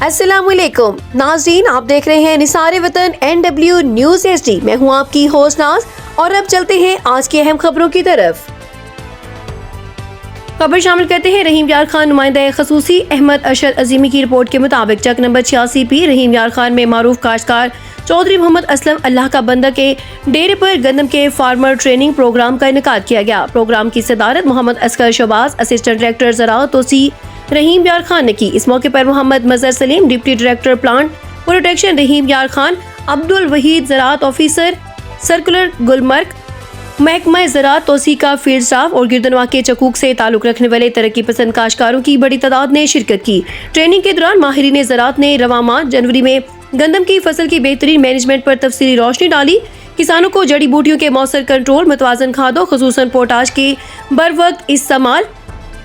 السلام علیکم ناظرین، آپ دیکھ رہے ہیں نثار وطن NW نیوز HD۔ میں ہوں آپ کی ہوسٹ ناز، اور اب چلتے ہیں آج کی اہم خبروں کی طرف۔ خبر شامل کرتے ہیں رحیم یار خان نمائندہ خصوصی احمد ارشد عظیمی کی رپورٹ کے مطابق چک نمبر 86 پی رحیم یار خان میں معروف کاشتکار چودھری محمد اسلم اللہ کا بندہ کے ڈیرے پر گندم کے فارمر ٹریننگ پروگرام کا انعقاد کیا گیا۔ پروگرام کی صدارت محمد اصغر شہباز، اسسٹنٹ ڈائریکٹر زراعت توسیع رحیم یار خان نے کی۔ اس موقع پر محمد مظہر سلیم، ڈپٹی ڈائریکٹر پلانٹ پروٹیکشن رحیم یار خان، عبدالوحید زراعت آفیسر سرکلر گلمرگ، محکمہ زراعت توسیع کا فیلڈ سٹاف اور گردنواں کے چکوک سے تعلق رکھنے والے ترقی پسند کاشتکاروں کی بڑی تعداد نے شرکت کی۔ ٹریننگ کے دوران ماہرین زراعت نے رواں ماہ جنوری میں گندم کی فصل کی بہترین مینجمنٹ پر تفصیلی روشنی ڈالی۔ کسانوں کو جڑی بوٹیوں کے مؤثر کنٹرول، متوازن کھادوں خصوصاً پوٹاش کے بروقت استعمال،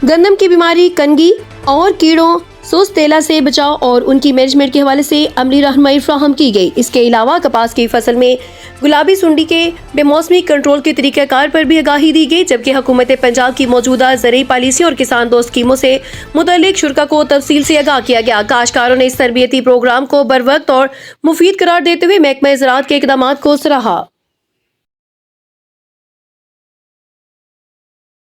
گندم کی بیماری کنگی اور کیڑوں سست تیلا سے بچاؤ اور ان کی مینجمنٹ کے حوالے سے عملی رہنمائی فراہم کی گئی۔ اس کے علاوہ کپاس کی فصل میں گلابی سنڈی کے بے موسمی کنٹرول کے طریقہ کار پر بھی آگاہی دی گئی، جبکہ حکومت پنجاب کی موجودہ زرعی پالیسیوں اور کسان دوست اسکیموں سے متعلق شرکاء کو تفصیل سے آگاہ کیا گیا۔ کاشتکاروں نے اس تربیتی پروگرام کو بروقت اور مفید قرار دیتے ہوئے محکمہ زراعت کے اقدامات کو سراہا۔